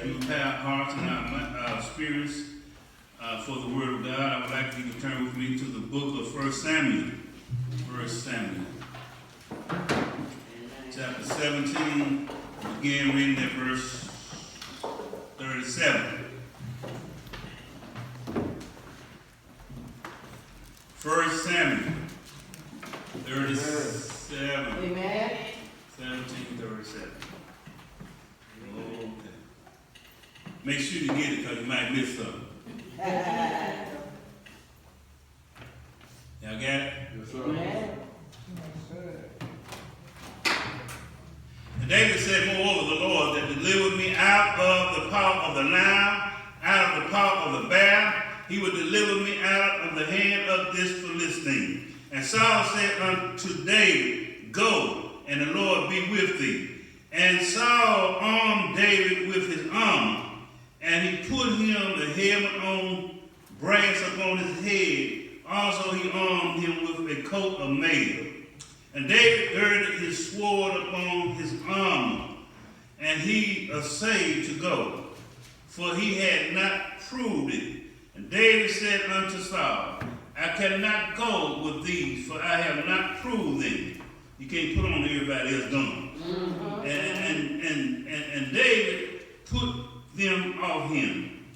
as we prepare our hearts and our spirits for the Word of God, I would like you to turn with me to the book of 1 Samuel. 1 Samuel. Chapter 17, begin reading at verse 37. 1 Samuel 37. Amen. 17:37. Okay. Make sure you get it because you might miss something. Y'all got it? Yes, sir. Amen. And David said, moreover, the Lord that delivered me out of the paw of the lion, out of the paw of the bear, he would deliver me out of the hand of this Philistine. And Saul said unto David, go, and the Lord be with thee. And Saul armed David with his armor, and he put him the helmet on brass upon his head. Also he armed him with a coat of mail. And David girded his sword upon his armor, and he essayed to go, for he had not proved it. And David said unto Saul, I cannot go with these, for I have not proved them. You can't put on everybody else done. Mm-hmm. And David put them off him.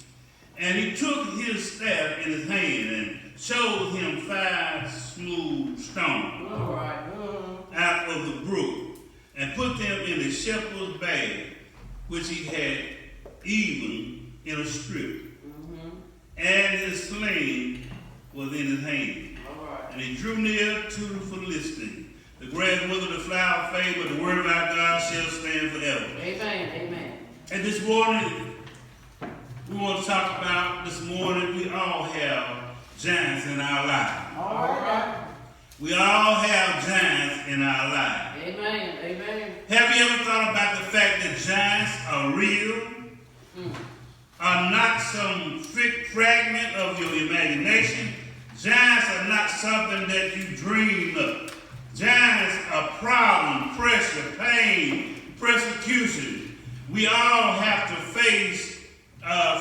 And he took his staff in his hand and showed him 5 smooth stones out of the brook, and put them in a shepherd's bag, which he had even in a strip. And his sling was in his hand. And he drew near to the Philistine. The grass withered, the flower fade, but the word of our God shall stand forever. Amen. Amen. And this morning, we want to talk about we all have giants in our lives. All right. We all have giants in our lives. Amen. Amen. Have you ever thought about the fact that giants are real? Are not some fragment of your imagination? Giants are not something that you dream of. Giants are problem, pressure, pain, persecution. We all have to face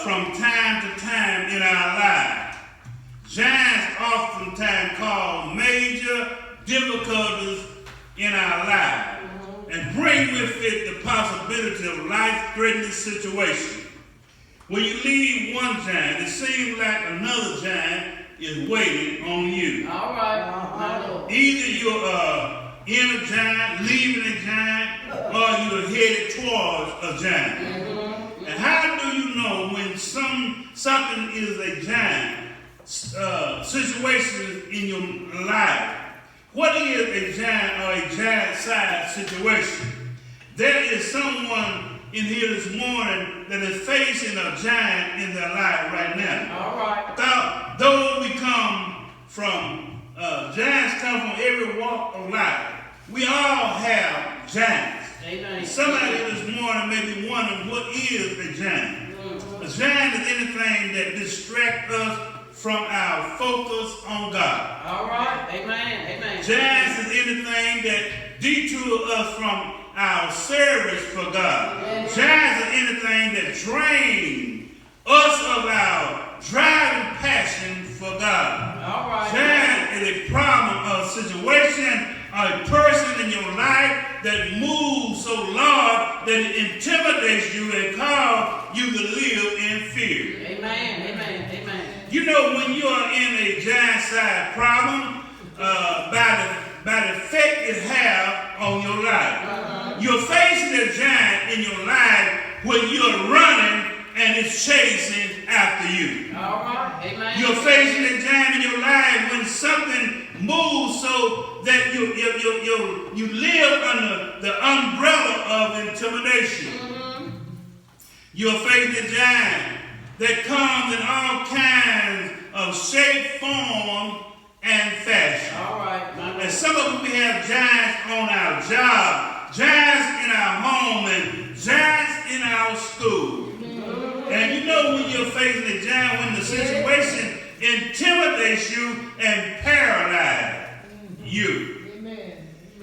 from time to time in our lives. Giants oftentimes cause major difficulties in our lives and bring with it the possibility of life-threatening situations. When you leave one giant, it seems like another giant is waiting on you. All right. Either you're in a giant, leaving a giant, or you're headed towards a giant. And how do you know when something is a giant situation in your life? What is a giant or a giant-sized situation? There is someone in here this morning that is facing a giant in their life right now. All right. Though we come from, giants come from every walk of life. We all have giants. Amen. Somebody this morning may be wondering, what is a giant? A giant is anything that distracts us from our focus on God. All right. Amen. Amen. Giants is anything that detours us from our service for God. Giants is anything that drains us of our driving passion for God. All right. Giant is a problem, a situation, a person in your life that moves so large that it intimidates you and causes you to live in fear. Amen. Amen. Amen. You know, when you are in a giant-sized problem, by the effect it has on your life. You're facing a giant in your life when you're running and it's chasing after you. All right. Amen. You're facing a giant in your life when something moves so that you live under the umbrella of intimidation. You're facing a giant that comes in all kinds of shape, form, and fashion. All right. And some of us, we have giants on our job, giants in our home, and giants in our school. And you know when you're facing a giant, when the situation intimidates you and paralyzes you.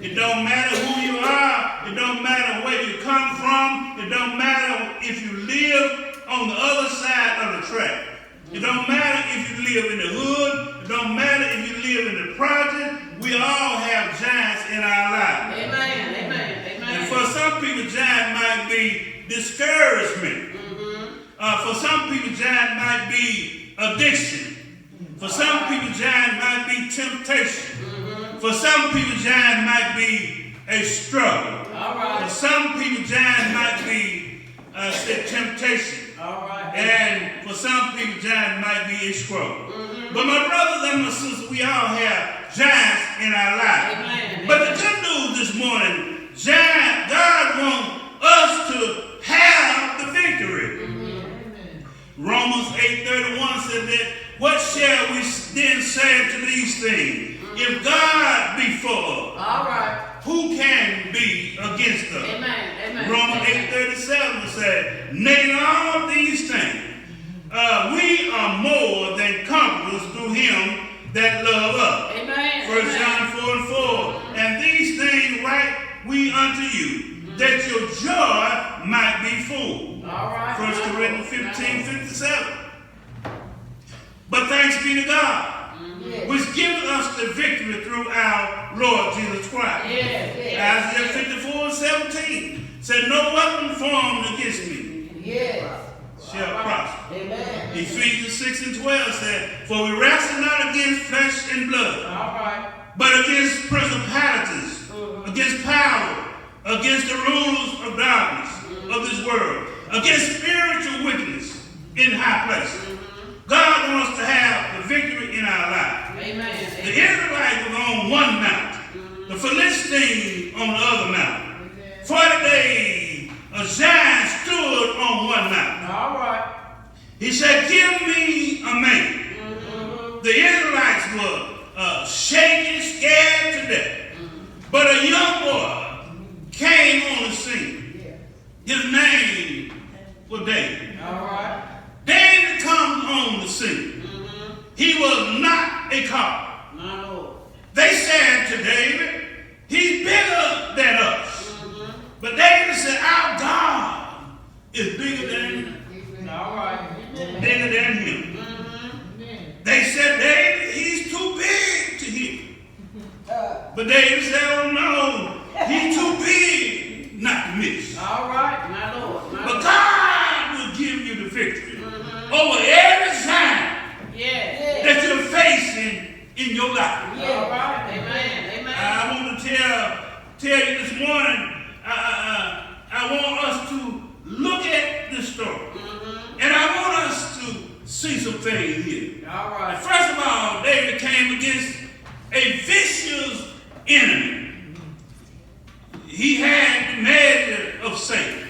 It don't matter who you are. It don't matter where you come from. It don't matter if you live on the other side of the track. It don't matter if you live in the hood. It don't matter if you live in the project. We all have giants in our lives. Amen. Amen. Amen. And for some people, giant might be discouragement. For some people, giant might be addiction. For some people, giant might be temptation. For some people, giant might be a struggle. All right. For some people, giant might be temptation. All right. And for some people, giant might be a struggle. But my brothers and my sisters, we all have giants in our lives. Amen. But the good news this morning, God wants us to have the victory. Romans 8:31 said that, what shall we then say to these things? If God be for us, All right. who can be against us? Amen. Amen. Romans 8:37 said, nay, in all these things, we are more than conquerors through him that love us. Amen. 1 John 4:4, and these things write we unto you, that your joy might be full. All right. 1 Corinthians 15:57. But thanks be to God, which gives us the victory through our Lord Jesus Christ. Isaiah 54:17 said, no weapon formed against me shall prosper. Amen. Ephesians 6:12 said, for we wrestle not against flesh and blood, All right. but against principalities, against power, against the rulers of darkness of this world, against spiritual wickedness in high places. God wants to have the victory in our life. Amen. The Israelites were on one mountain, the Philistines on the other mountain. 40 days, a giant stood on one mountain. All right. He said, give me a man. The Israelites were shaking, scared to death. But a young boy came on the scene. His name was David. All right. David comes on the scene. He was not a cop. My Lord. They said to David, he's bigger than us. But David said, our God is bigger than All right. bigger than him. They said, David, he's too big to hit. But David said, oh no, he's too big not to miss. All right. My Lord. My But Lord. God will give you the victory over every giant Yeah. that you're facing in your life. All right. Amen. Amen. I want to tell you this morning, I want us to look at this story. And I want us to see some things here. All right. First of all, David came against a vicious enemy. He had the measure of Satan.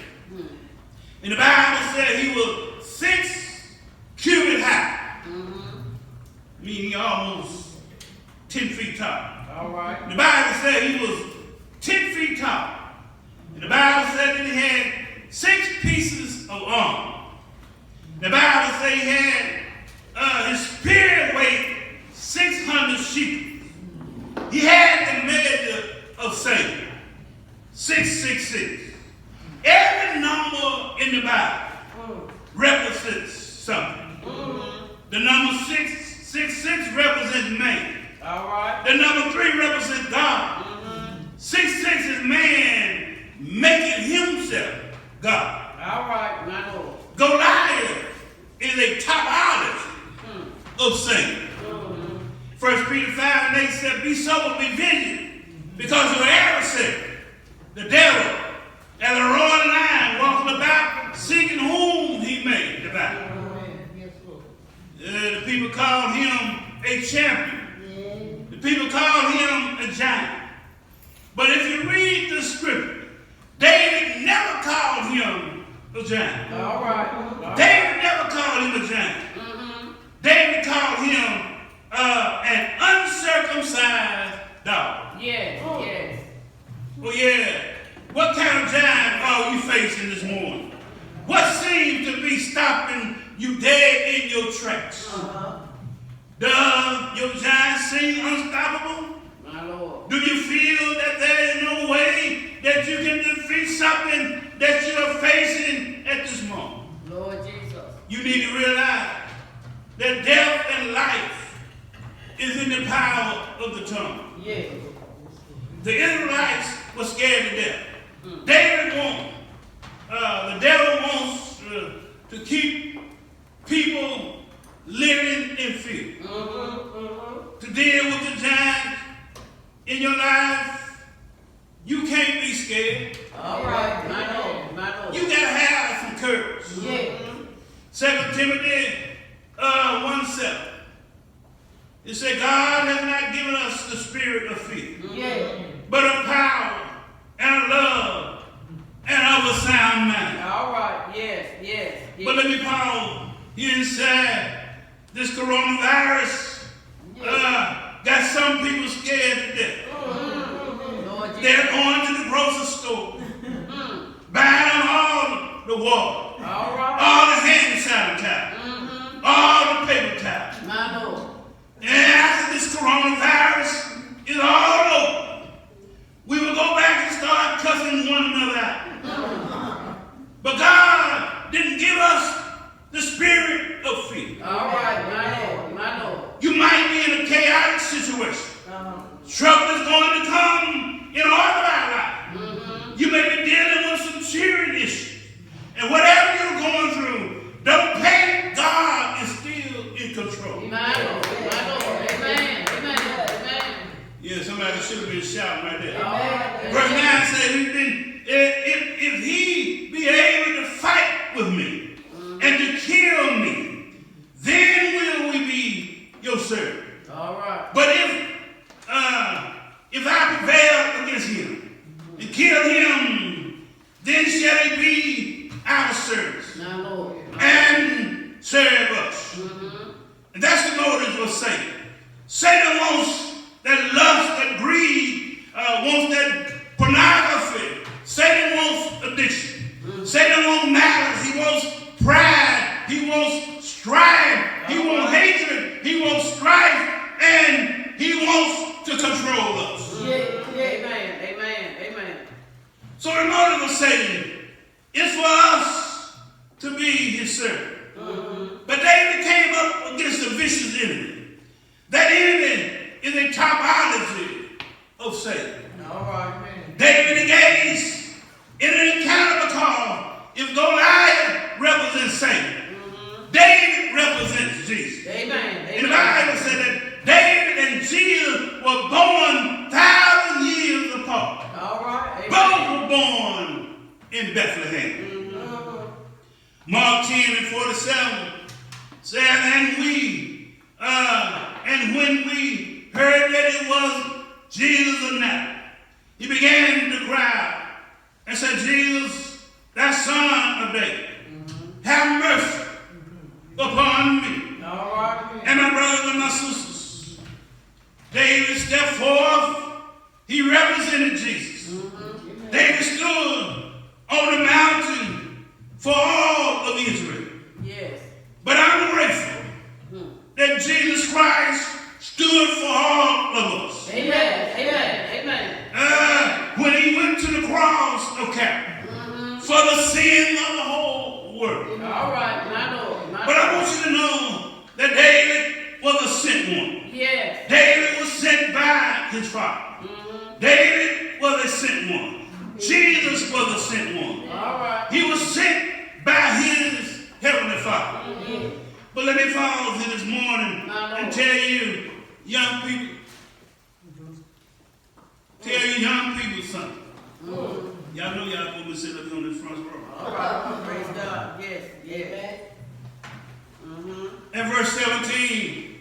And the Bible said he was 6 cubits high. Meaning almost 10 feet tall. All right. The Bible said he was 10 feet tall. And the Bible said that he had 6 pieces of armor. The Bible said he had his spirit weighed 600 sheep. He had the measure of Satan. 666. Every number in the Bible represents something. The number 666 represents man. All right. The number 3 represents God. 66 is man making himself God. All right. My Lord. Goliath is a topologist of Satan. 1 Peter 5:8 said, be sober, be vigilant, because your adversary, the devil, as a roaring lion, walking about, seeking whom he may devour. The people called him a champion. The people called him a giant. But if you read the scripture, David never called him a giant. All right. David never called him a giant. David called him an uncircumcised dog. Yes. Yes. Well, yeah. What kind of giant are you facing this morning? What seems to be stopping you dead in your tracks? Does your giant seem unstoppable? My Lord. Do you feel that there is no way that you can defeat something that you are facing at this moment? Lord Jesus. You need to realize that death and life is in the power of the tongue. Yes. The Israelites were scared to death. The devil wants to keep people living in fear. To deal with the giants in your life, you can't be scared. All right. My Lord. My Lord. You gotta have some courage. Yes. 2 Timothy 1:7. It said, God has not given us the spirit of fear, Yes. but of power and of love and of a sound mind. All right. Yes. Yes. Yes. But let me pause here and say, this coronavirus got some people scared to death. Lord Jesus. They're going to the grocery store, buying all the water, All right. all the hand sanitizer, all the paper towels. My Lord. And after this coronavirus is all over, we will go back and start cussing one another out. But God didn't give us the spirit of fear. All right. My Lord. My Lord. You might be in a chaotic situation. Trouble is going to come in all of our life. You may be dealing with some serious issues. And whatever you're going through, don't panic. God is still in control. My Lord. My Lord. Amen. Amen. Amen. Yeah, somebody should have been shouting right there. All right. Verse 9 says, if he be able to fight with me and to kill me, then will we be your servant. All right. But if I prevail against him and kill him, then shall he be our service My Lord. and serve us. And that's the motive of Satan. Satan wants that lust, that greed, wants that pornography. Satan wants addiction. Satan wants malice. He wants pride. He wants strife. He wants hatred. He wants strife. And he wants to control us. Amen. Amen. Amen. So the motive of Satan is for us to be his servant. But David came up against a vicious enemy. That enemy is a topology of Satan. All right, man. David engaged in an encounter because if Goliath represents Satan, David represents Jesus. Amen. And the Bible said that David and Jesus were born 1,000 years apart. All right. Both were born in Bethlehem. Mark 10 and 47 said, and when we heard that it was Jesus of Nazareth, he began to cry and said, Jesus, thou son of David, have mercy upon me. All right. And my brothers and my sisters. David stepped forth. He represented Jesus. David stood on the mountain for all of Israel. Yes. But I'm grateful that Jesus Christ stood for all of us. Amen. Amen. Amen. When he went to the cross of Calvary for the sin of the whole world. All right, my Lord. But I want you to know that David was a sent one. Yes. David was sent by his father. David was a sent one. Jesus was a sent one. All right. He was sent by his heavenly Father. But let me pause here this morning and tell you, young people, something. Y'all know y'all supposed to sit up here on this front row. All right. Praise God. Yes. Yes. And verse 17,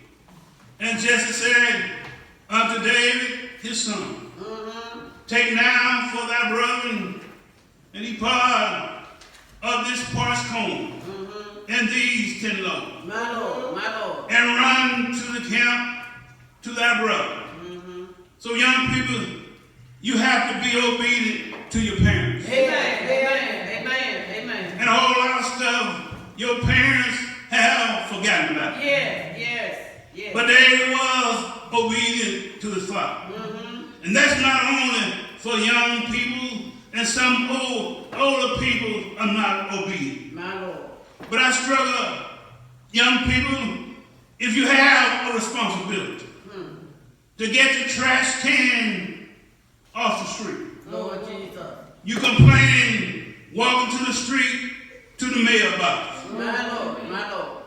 and Jesse said unto David his son, take now for thy brethren, and he part of this parched corn, and these 10 loaves, My Lord. My Lord. and run to the camp to thy brother. So young people, you have to be obedient to your parents. Amen. Amen. Amen. Amen. And a whole lot of stuff your parents have forgotten about. Yes. Yes. Yes. But David was obedient to his father. And that's not only for young people, and some older people are not obedient. My Lord. But I struggle, young people, if you have a responsibility to get the trash can off the street. Lord Jesus. You complain walking to the street to the mailbox. My Lord, my Lord.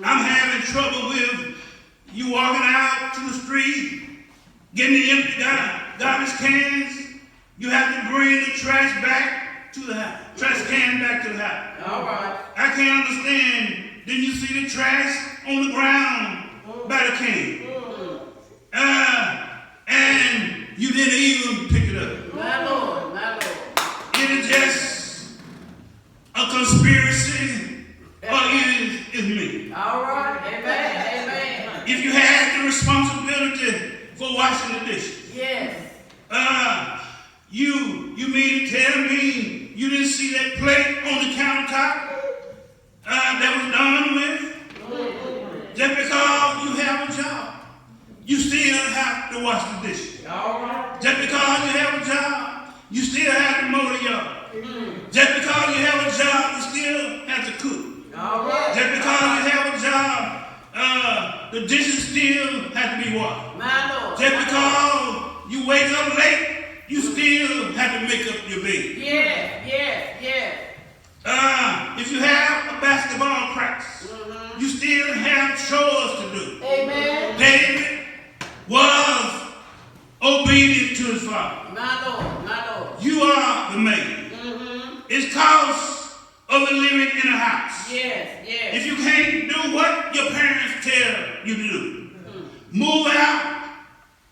I'm having trouble with you walking out to the street, getting the empty garbage cans. You have to bring the trash back to the house. Trash can back to the house. All right. I can't understand. Didn't you see the trash on the ground by the can? And you didn't even pick it up. My Lord, my Lord. It is just a conspiracy, or it is me. All right. Amen. Amen. If you had the responsibility for washing the dishes, Yes. you mean to tell me you didn't see that plate on the countertop that was done with? Just because you have a job, you still have to wash the dishes. All right. Just because you have a job, you still have to mow the yard. Just because you have a job, you still have to cook. All right. Just because you have a job, the dishes still have to be washed. My Lord. Just because you wake up late, you still have to make up your bed. Yes, yes, yes. If you have a basketball practice, you still have chores to do. Amen. David was obedient to his father. My Lord, my Lord. You are the man. It's cause of the living in a house. Yes, yes. If you can't do what your parents tell you to do, move out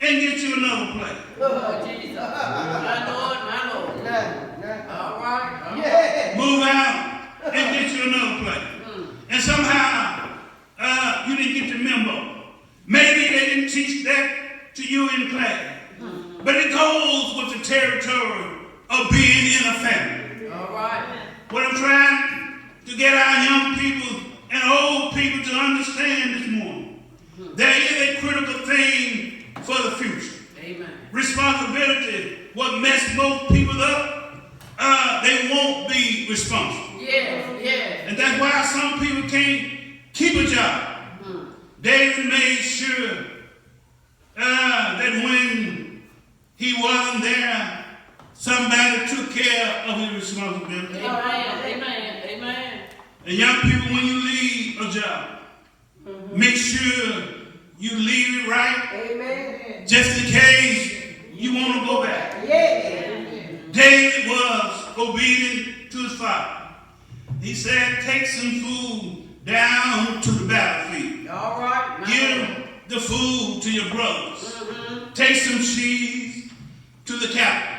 and get you another place. Lord Jesus. My Lord, my Lord. All right. Move out and get you another place. And somehow you didn't get the memo. Maybe they didn't teach that to you in class. But it goes with the territory of being in a family. All right. What I'm trying to get our young people and old people to understand this morning, there is a critical thing for the future. Amen. Responsibility, what mess most people up, they won't be responsible. Yes, yes. And that's why some people can't keep a job. David made sure that when he wasn't there, somebody took care of his responsibility. Amen, amen, amen. And young people, when you leave a job, make sure you leave it right, Amen. just in case you want to go back. David was obedient to his father. He said, take some food down to the battlefield. All right. Give the food to your brothers. Take some cheese to the captain.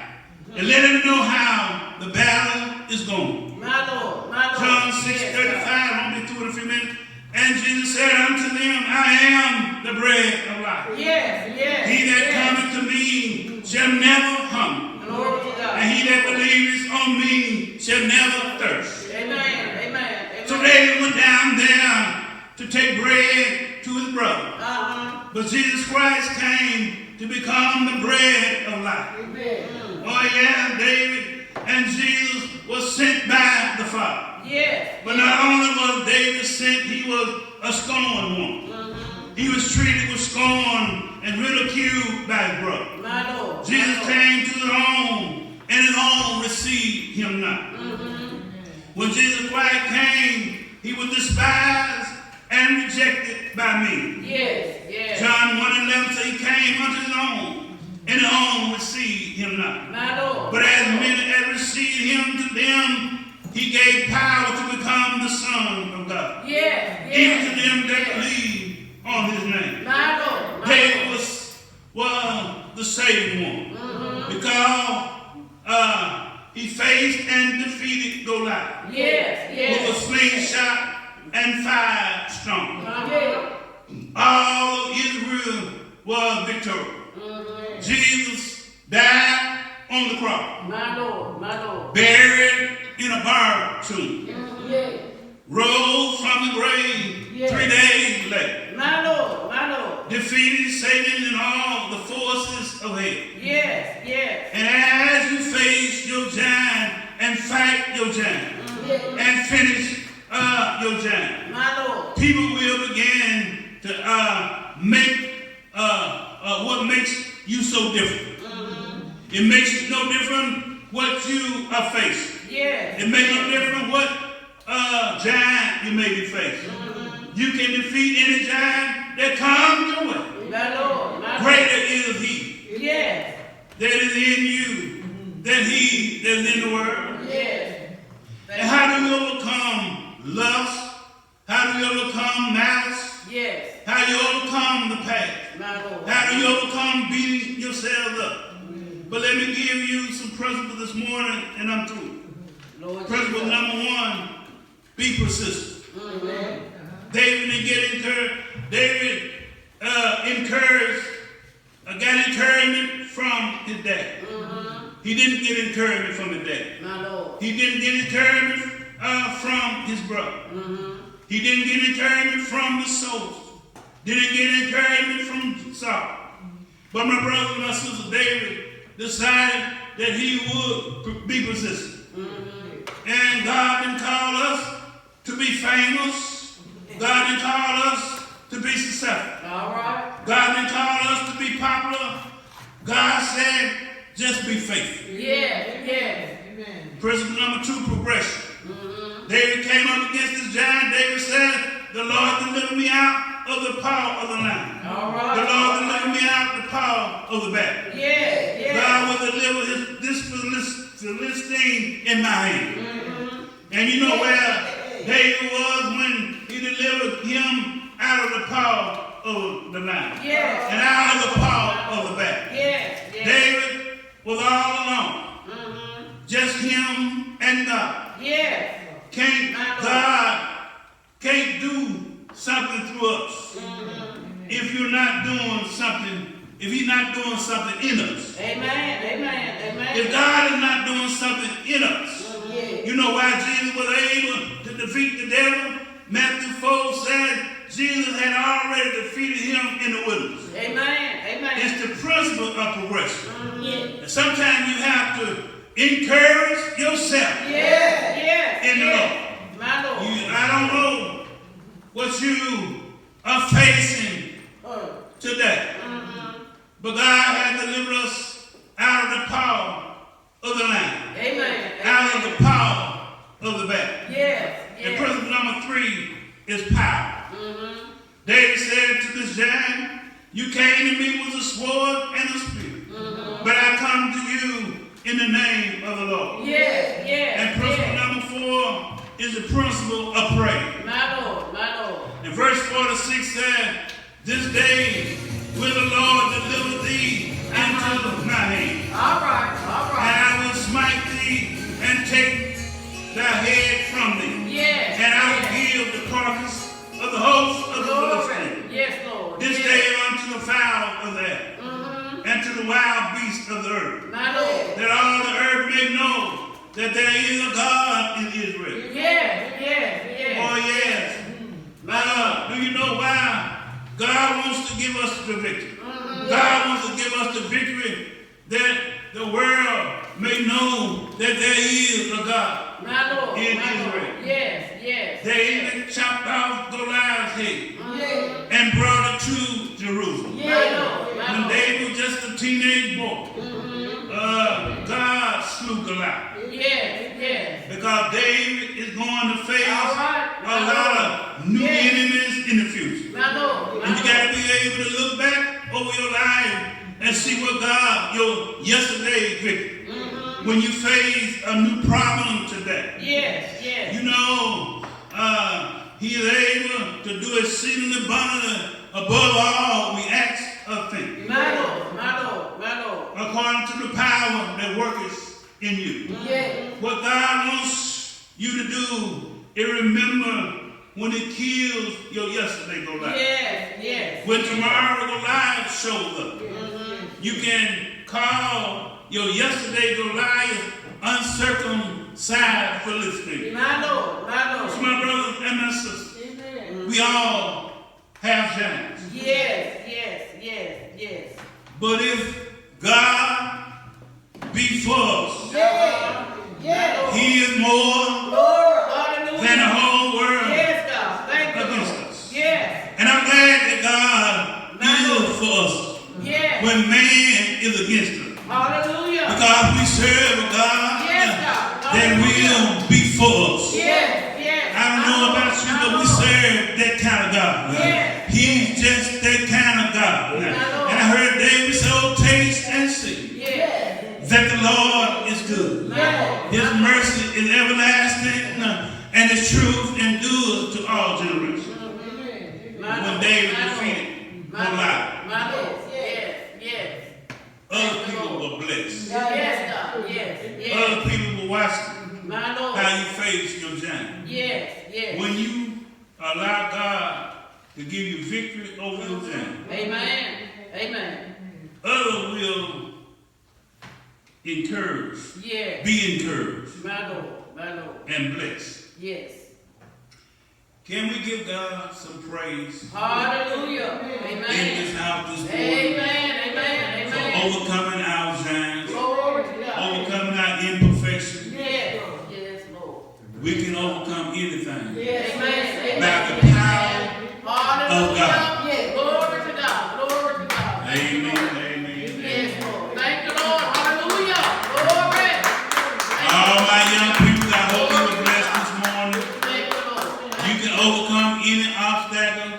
And let him know how the battle is going. My Lord, my Lord. John 6:35, I'll be through in a few minutes. And Jesus said unto them, I am the bread of life. Yes, yes. He that yes. cometh to me shall never hunger. Glory to God. And he that believes on me shall never thirst. Amen, amen, amen. So David went down there to take bread to his brother. But Jesus Christ came to become the bread of life. Oh yeah, David and Jesus was sent by the Father. Yes. But not only was David sent, he was a scorned one. He was treated with scorn and ridiculed by his brother. My Lord. Jesus came to his own, and his own received him not. When Jesus Christ came, he was despised and rejected by me. Yes, yes. John 1:11 says he came unto his own, and his own received him not. My Lord. But as many as received him, to them he gave power to become the Son of God. Yes, yes. Even to them that believe on his name. My Lord. My David Lord. was the saving one. Because he faced and defeated Goliath. Yes, With a yes. slingshot and 5 strong. Yeah. All of Israel was victorious. Jesus died on the cross. My Lord, my Lord. Buried in a borrowed tomb. Yeah. Rose from the grave Yes. 3 days later. My Lord, my Lord. Defeated Satan and all the forces of hell. Yes, yes. And as you face your giant and fight your giant and finish your giant. My Lord. People will begin to make what makes you so different. It makes it no different what you are facing. Yes. It makes no different what giant you may be facing. You can defeat any giant that comes your way. My Lord. My Lord. Greater is he Yes. that is in you than he that is in the world. Yes. And how do you overcome lust? How do you overcome malice? Yes. How do you overcome the past? My Lord. How do you overcome beating yourselves up? But let me give you some principles this morning, and I'm through. Lord Principle Jesus. number 1, be persistent. Amen. David didn't get encouraged. David got encouragement from his dad. He didn't get encouragement from his dad. My Lord. He didn't get encouragement from his brother. He didn't get encouragement from the soldiers. Didn't get encouragement from Saul. But my brother and my sister David decided that he would be persistent. And God didn't call us to be famous. God didn't call us to be successful. All right. God didn't call us to be popular. God said, just be faithful. Yes. Yes. Principle number 2, progression. David came up against this giant. David said, the Lord delivered me out of the power of the lion. All The right. Lord delivered me out of the power of the battle. Yes. Yes. God will deliver this Philistine in my hand. And you know where David was when he delivered him out of the power of the lion. Yes. And out of the power of the battle. Yes. Yes. David was all alone. Just him and God. Yes. God can't do something through us if you're not doing something, if he's not doing something in us. Amen. Amen. Amen. If God is not doing something in us, Yes. you know why Jesus was able to defeat the devil? Matthew 4 said Jesus had already defeated him in the wilderness. Amen. Amen. It's the principle of progression. Yes. And sometimes you have to encourage yourself Yes. Yes. in the Yes. Lord. My Lord. I don't know what you are facing today, but God has delivered us out of the power of the lion, Amen. out of the power of the battle. Yes. And Yes. principle number 3 is power. David said to this giant, you came to me with a sword and a spear, but I come to you in the name of the Lord. Yes. Yes. And principle Yes. number 4 is the principle of prayer. My Lord. My Lord. And verse 46 said, this day will the Lord deliver thee into my hand, All right. All and right. I will smite thee and take thy head from thee, Yes. and I will Yes. give the carcass of the host of the Glory. Philistines Yes, Lord. this Yes. day unto the fowl of the air, and to the wild beasts of the earth, My Lord. that all the earth may know that there is a God in Israel. Yes. Yes. Yes. Oh, yes. Do you know why God wants to give us the victory? God wants to give us the victory that the world may know that there is a God My Lord. in My Lord. Israel. Yes. Yes. They chopped off Goliath's head Yes. and brought it to Jerusalem. My Lord. My When Lord. David was just a teenage boy, God slew Goliath. Yes. Yes. Because David is going to face All right. a lot of new Yes. enemies in the future. My Lord. My And you got Lord. to be able to look back over your life and see what God, your yesterday victory, when you face a new problem today. Yes. Yes. You know, he is able to do exceedingly abundantly above all we ask or think, My Lord. My Lord. My Lord. according to the power that worketh in you. Yes. What God wants you to do is remember when it kills your yesterday Goliath. Yes. Yes. When tomorrow Goliath shows up, you can call your yesterday Goliath uncircumcised Philistine. My Lord. My Lord. So my brothers and my sisters, Amen. we all have giants. Yes. Yes. Yes. Yes. But if God be for us, Yes. Yes. he is more Lord. Hallelujah. than the whole world Yes, know about you, but we serve that kind of God. Yes. He's just that kind of God. Lord. And I heard David say, "Oh, taste and see Yes. that the Lord is good. Yes. His mercy is everlasting, and his truth endures to all generations." When David defeated Goliath, My Lord. Yes. Yes. other people were blessed. Yes, God. Yes. Yes. Other people were watching My Lord. how you face your giant. Yes. Yes. When you allow God to give you victory over your giant, Amen. Amen. others will encourage, Yes. be encouraged, My Lord. My Lord. and blessed. Yes. Can we give God some praise Hallelujah. in Amen. this house this morning Amen. Amen. for Amen. overcoming our giants, Glory to God. overcoming our imperfection? Yes. Yes, Lord. We can overcome anything Yes. Amen. by the power Hallelujah. of God. Yes. Glory to God. Glory to God. Amen. Amen. Yes, Lord. Thank you, Lord. Hallelujah. Glory. All my young people, I hope you were blessed this morning. Thank you, Lord. You can overcome any obstacle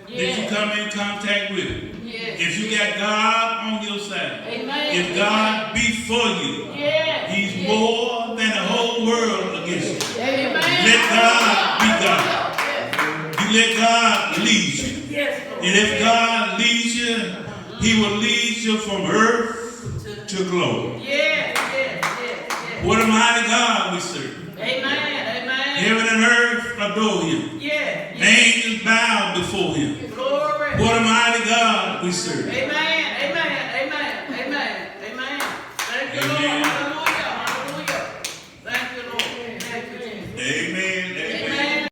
that you Yes. come in contact with. Yes. If you got God on your side, Amen. if God be for you, Yes. He's Yes. more than the whole world against you. Amen. Let God be God. Yes. You let God lead you. Yes, Lord. And if God leads you, He will lead you from earth to glory. Yes, yes, yes, yes. What a mighty God we serve. Amen, amen. Heaven and earth adore Him. Yes, yes. Angels bow before Him. Glory. What a mighty God we serve. Amen, amen, amen, amen, amen. Thank you, Amen. Lord.